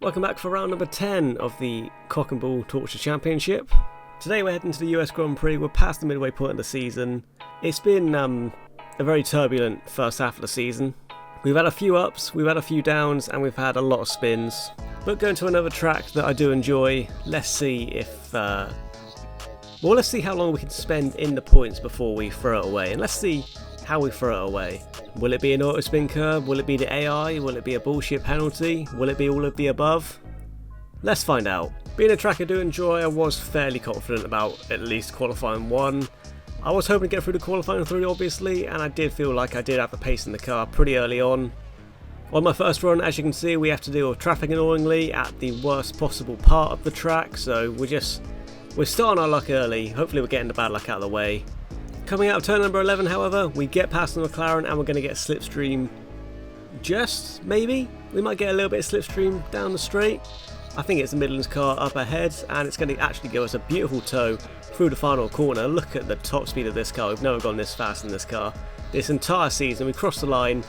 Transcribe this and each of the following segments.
Welcome back for round number 10 of the Cock and Bull Torture Championship. Today we're heading to the US Grand Prix. We're past the midway point of the season. It's been a very turbulent first half of the season. We've had a few ups, we've had a few downs, and we've had a lot of spins. But going to another track that I do enjoy. Let's see if let's see how long we can spend in the points before we throw it away, and let's see how we throw it away. Will it be an auto spin curb? Will it be the AI? Will it be a bullshit penalty? Will it be all of the above? Let's find out. Being a track I do enjoy, I was fairly confident about at least qualifying 1. I was hoping to get through the qualifying 3 obviously, and I did feel like I did have the pace in the car pretty early on. On my first run, as you can see, we have to deal with traffic annoyingly at the worst possible part of the track, so we're starting our luck early. Hopefully we're getting the bad luck out of the way. Coming out of turn number 11, however, we get past the McLaren and we're going to get slipstream. Maybe? We might get a little bit of slipstream down the straight. I think it's the Midlands car up ahead, and it's going to actually give us a beautiful tow through the final corner. Look at the top speed of this car. We've never gone this fast in this car. This entire season, we crossed the line.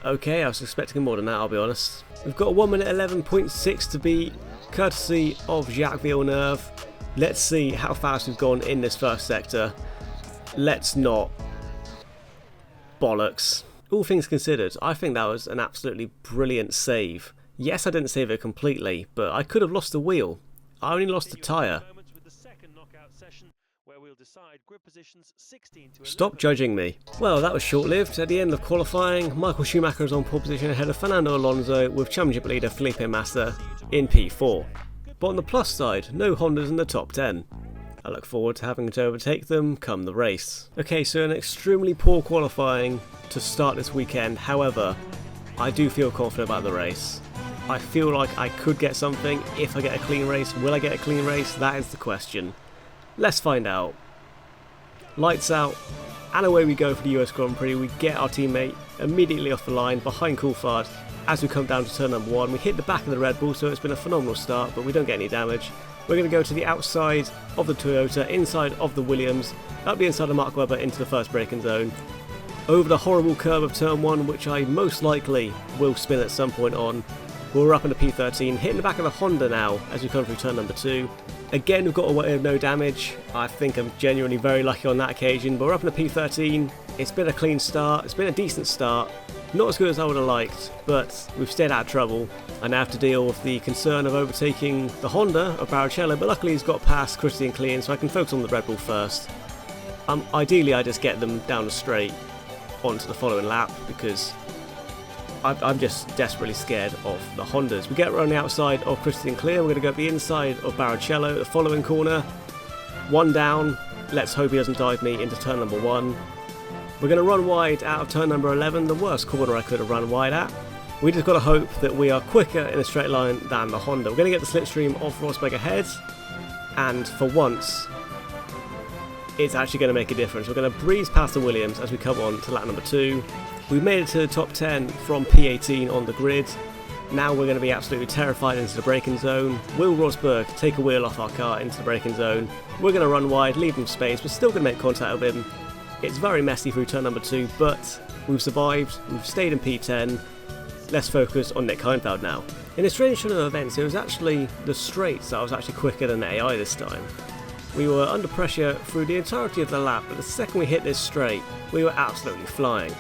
Okay, I was expecting more than that, I'll be honest. We've got 1 minute 11.6 to beat, courtesy of Jacques Villeneuve. Let's see how fast we've gone in this first sector. Let's not. Bollocks. All things considered, I think that was an absolutely brilliant save. Yes, I didn't save it completely, but I could have lost the wheel. I only lost the tyre. Stop judging me. Well, that was short-lived. At the end of qualifying, Michael Schumacher is on pole position ahead of Fernando Alonso with Championship leader Felipe Massa in P4. But on the plus side, no Hondas in the top 10. I look forward to having to overtake them come the race. Okay, so an extremely poor qualifying to start this weekend. However, I do feel confident about the race. I feel like I could get something if I get a clean race. Will I get a clean race? That is the question. Let's find out. Lights out, and away we go for the US Grand Prix. We get our teammate immediately off the line behind Coulthard. As we come down to turn number 1, we hit the back of the Red Bull, so it's been a phenomenal start, but we don't get any damage. We're going to go to the outside of the Toyota, inside of the Williams, up the inside of Mark Webber into the first braking zone, over the horrible curve of turn 1, which I most likely will spin at some point on. We're up into P13, hitting the back of the Honda now as we come through turn number 2. Again, we've got away with no damage. I think I'm genuinely very lucky on that occasion, but we're up into P13. It's been a clean start, it's been a decent start. Not as good as I would have liked, but we've stayed out of trouble. I now have to deal with the concern of overtaking the Honda of Barrichello, but luckily he's got past Christian clean, so I can focus on the Red Bull first. Ideally, I just get them down the straight onto the following lap, because I'm just desperately scared of the Hondas. We get around the outside of Christian Clear, we're going to go up the inside of Barrichello, the following corner. 1 down, let's hope he doesn't dive me into turn number 1. We're going to run wide out of turn number 11, the worst corner I could have run wide at. We just got to hope that we are quicker in a straight line than the Honda. We're going to get the slipstream of Rosberg ahead, and for once, it's actually going to make a difference. We're going to breeze past the Williams as we come on to lap number 2. We've made it to the top 10 from P18 on the grid. Now we're going to be absolutely terrified into the braking zone. Will Rosberg take a wheel off our car into the braking zone? We're going to run wide, leave him space. We're still going to make contact with him. It's very messy through turn number 2, but we've survived. We've stayed in P10. Let's focus on Nick Heidfeld now. In a strange turn of events, it was actually the straights that I was actually quicker than the AI this time. We were under pressure through the entirety of the lap, but the second we hit this straight, we were absolutely flying.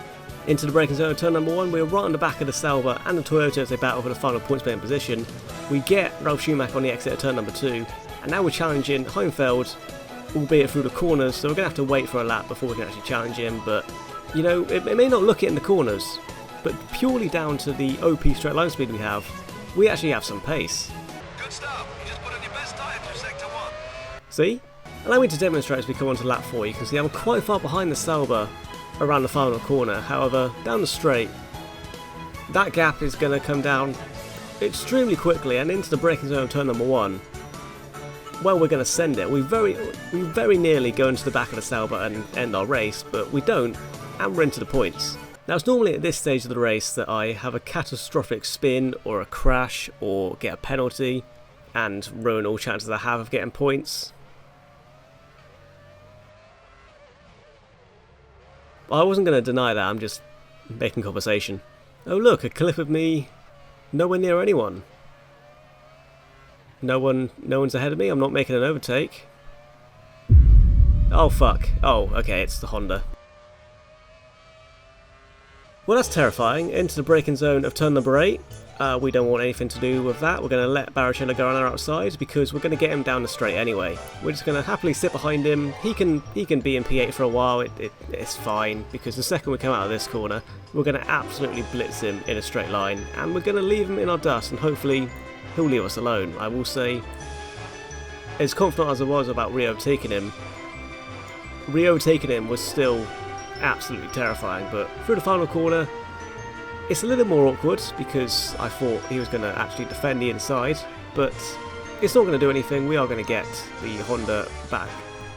Into the braking zone, turn number 1, we were right on the back of the Sauber and the Toyota as they battle for the final points playing position. We get Ralf Schumacher on the exit of turn number 2, and now we're challenging Heidfeld, albeit through the corners, so we're going to have to wait for a lap before we can actually challenge him. But, you know, it may not look it in the corners, but purely down to the OP straight line speed we actually have some pace. Good stuff. You just put in your best time for sector 1. See? Allow me to demonstrate as we come on to lap 4. You can see I'm quite far behind the Sauber around the final corner. However, down the straight, that gap is going to come down extremely quickly and into the braking zone of turn number 1. Well, we're going to send it. We very nearly go into the back of the Sauber and end our race, but we don't, and we're into the points. Now, it's normally at this stage of the race that I have a catastrophic spin or a crash or get a penalty and ruin all chances I have of getting points. I wasn't going to deny that, I'm just making conversation. Oh look, a clip of me nowhere near anyone. No one's ahead of me. I'm not making an overtake. Oh fuck. Oh, okay, it's the Honda. Well, that's terrifying. Into the braking zone of turn number 8. We don't want anything to do with that. We're going to let Barrichello go on our outside because we're going to get him down the straight anyway. We're just going to happily sit behind him. He can be in P8 for a while. It's fine because the second we come out of this corner, we're going to absolutely blitz him in a straight line, and we're going to leave him in our dust, and hopefully he'll leave us alone. I will say, as confident as I was about re-overtaking him was still absolutely terrifying. But through the final corner, it's a little more awkward because I thought he was going to actually defend the inside, but it's not going to do anything. We are going to get the Honda back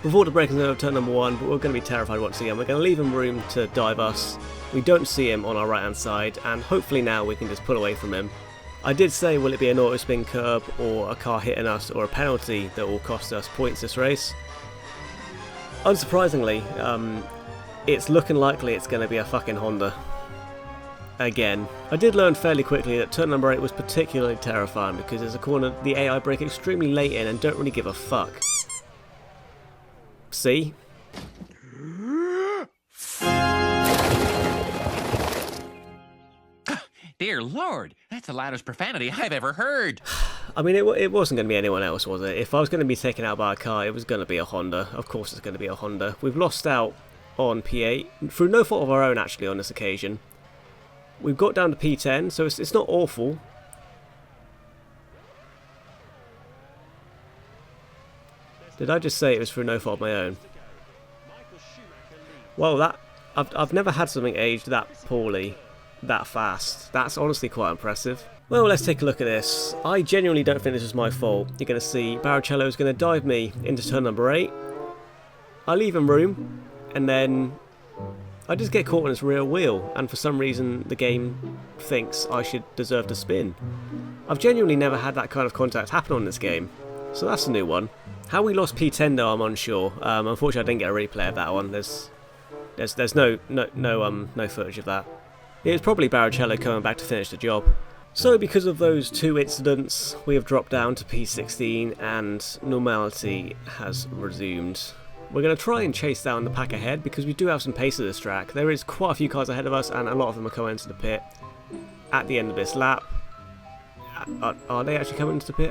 before the braking zone of turn number 1, but we're going to be terrified once again. We're going to leave him room to dive us. We don't see him on our right hand side, and hopefully now we can just pull away from him. I did say, will it be an auto spin curb or a car hitting us or a penalty that will cost us points this race? Unsurprisingly, it's looking likely it's going to be a fucking Honda. Again. I did learn fairly quickly that turn number 8 was particularly terrifying because there's a corner the AI brake extremely late in and don't really give a fuck. See? Dear Lord, that's the loudest profanity I've ever heard. I mean, it wasn't going to be anyone else, was it? If I was going to be taken out by a car, it was going to be a Honda. Of course it's going to be a Honda. We've lost out on P8, through no fault of our own actually on this occasion. We've got down to P10, so it's not awful. Did I just say it was through no fault of my own? Well, I've never had something aged that poorly, that fast. That's honestly quite impressive. Well, let's take a look at this. I genuinely don't think this is my fault. You're going to see Barrichello is going to dive me into turn number 8. I leave him room, and then I just get caught on his rear wheel, and for some reason the game thinks I should deserve to spin. I've genuinely never had that kind of contact happen on this game, so that's a new one. How we lost P10 though, I'm unsure. Unfortunately, I didn't get a replay of that one. There's no footage of that. It was probably Barrichello coming back to finish the job. So because of those two incidents, we have dropped down to P16 and normality has resumed. We're going to try and chase down the pack ahead because we do have some pace at this track. There is quite a few cars ahead of us and a lot of them are coming into the pit at the end of this lap. Are they actually coming into the pit?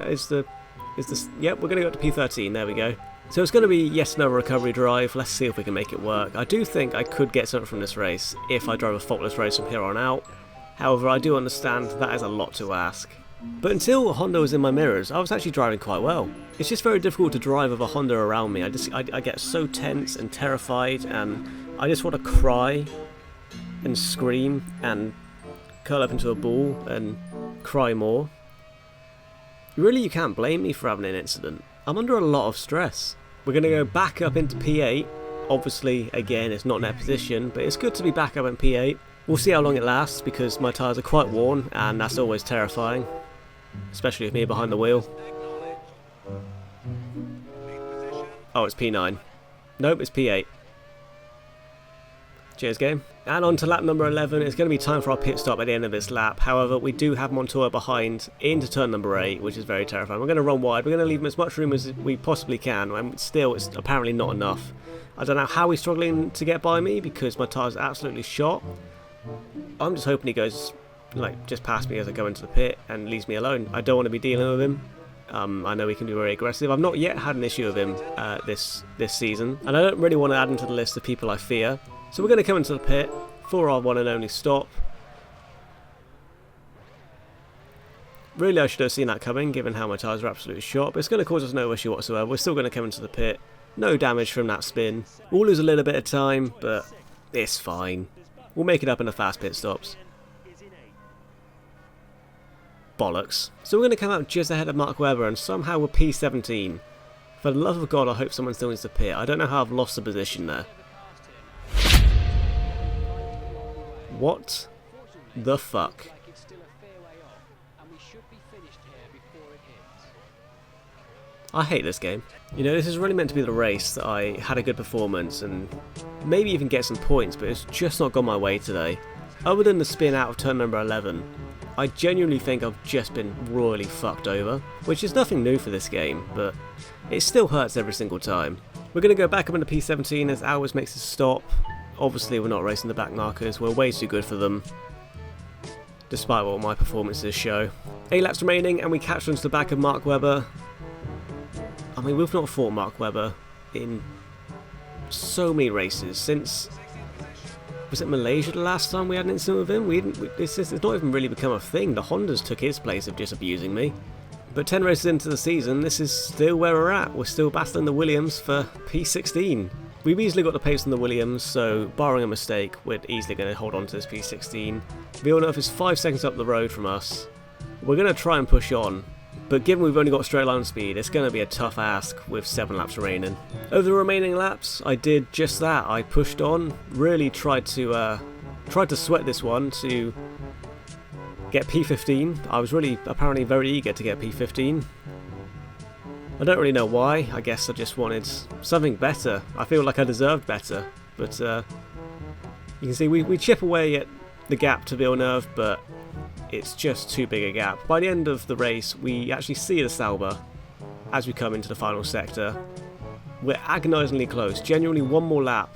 Yep, we're going to go up to P13, there we go. So it's going to be yet another recovery drive. Let's see if we can make it work. I do think I could get something from this race if I drive a faultless race from here on out. However, I do understand that is a lot to ask. But until Honda was in my mirrors, I was actually driving quite well. It's just very difficult to drive with a Honda around me. I get so tense and terrified, and I just want to cry and scream and curl up into a ball and cry more. Really, you can't blame me for having an incident. I'm under a lot of stress. We're going to go back up into P8. Obviously, again, it's not net position, but it's good to be back up in P8. We'll see how long it lasts because my tyres are quite worn, and that's always terrifying. Especially with me behind the wheel. Oh, it's P9. Nope, it's P8. Cheers, game. And on to lap number 11. It's going to be time for our pit stop at the end of this lap. However, we do have Montoya behind into turn number 8, which is very terrifying. We're going to run wide. We're going to leave him as much room as we possibly can. And still, it's apparently not enough. I don't know how he's struggling to get by me because my tyre's absolutely shot. I'm just hoping he goes, just past me as I go into the pit and leaves me alone. I don't want to be dealing with him. I know he can be very aggressive. I've not yet had an issue with him this season, and I don't really want to add him to the list of people I fear. So we're going to come into the pit for our one and only stop. Really, I should have seen that coming, given how my tyres are absolutely shot, but it's going to cause us no issue whatsoever. We're still going to come into the pit. No damage from that spin. We'll lose a little bit of time, but it's fine. We'll make it up in the fast pit stops. Bollocks. So we're going to come out just ahead of Mark Webber, and somehow we're P17. For the love of God, I hope someone still needs to pit. I don't know how I've lost the position there. What the fuck? I hate this game. You know, this is really meant to be the race that I had a good performance and maybe even get some points, but it's just not gone my way today. Other than the spin out of turn number 11, I genuinely think I've just been royally fucked over, which is nothing new for this game, but it still hurts every single time. We're going to go back up into P17 as Hours makes us stop. Obviously we're not racing the back markers, we're way too good for them, despite what my performances show. 8 laps remaining and we catch onto the back of Mark Webber. I mean, we've not fought Mark Webber in so many races since... Was it Malaysia the last time we had an incident with him? It's not even really become a thing. The Hondas took his place of just abusing me. But 10 races into the season, this is still where we're at. We're still battling the Williams for P16. We've easily got the pace on the Williams, so barring a mistake, we're easily going to hold on to this P16. Villeneuve is 5 seconds up the road from us. We're going to try and push on, but given we've only got straight line speed, it's going to be a tough ask with 7 laps remaining. Over the remaining laps, I did just that. I pushed on, really tried to sweat this one to get P15. I was really apparently very eager to get P15. I don't really know why. I guess I just wanted something better. I feel like I deserved better, but you can see we chip away at the gap to Villeneuve, but it's just too big a gap. By the end of the race, we actually see the Sauber as we come into the final sector. We're agonisingly close, genuinely one more lap,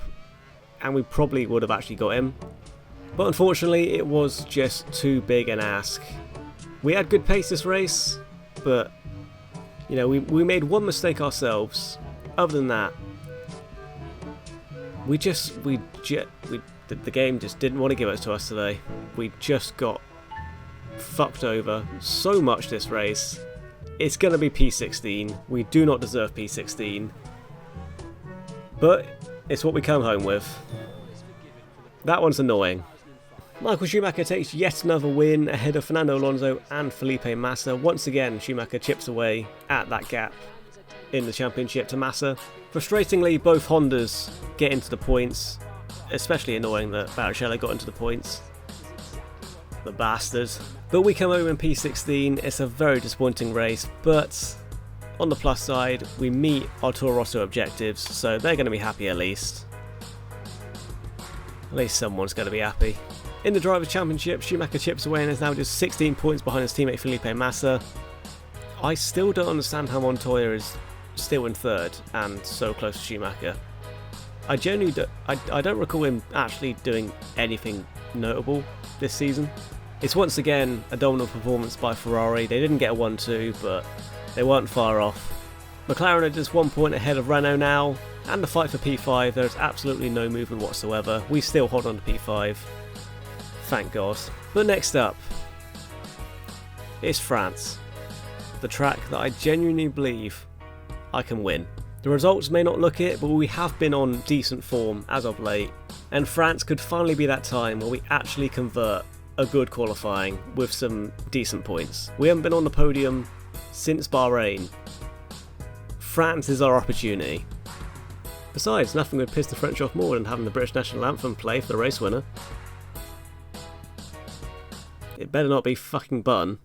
and we probably would have actually got him. But unfortunately, it was just too big an ask. We had good pace this race, but you know, we made one mistake ourselves. Other than that, the game just didn't want to give it to us today. We just got fucked over so much this race. It's going to be P16. We do not deserve P16. But it's what we come home with. That one's annoying. Michael Schumacher takes yet another win ahead of Fernando Alonso and Felipe Massa. Once again, Schumacher chips away at that gap in the championship to Massa. Frustratingly, both Hondas get into the points. Especially annoying that Barrichello got into the points. The bastard. But we come home in P16. It's a very disappointing race, but on the plus side, we meet our Toro Rosso objectives, so they're going to be happy at least. At least someone's going to be happy. In the Drivers' Championship, Schumacher chips away and is now just 16 points behind his teammate Felipe Massa. I still don't understand how Montoya is still in third and so close to Schumacher. I don't recall him actually doing anything notable this season. It's once again a dominant performance by Ferrari. They didn't get a 1-2, but they weren't far off. McLaren are just 1 point ahead of Renault now, and the fight for P5, there's absolutely no movement whatsoever. We still hold on to P5. Thank God. But next up, it's France. The track that I genuinely believe I can win. The results may not look it, but we have been on decent form as of late, and France could finally be that time where we actually convert a good qualifying with some decent points. We haven't been on the podium since Bahrain. France is our opportunity. Besides, nothing would piss the French off more than having the British National Anthem play for the race winner. It better not be fucking Button.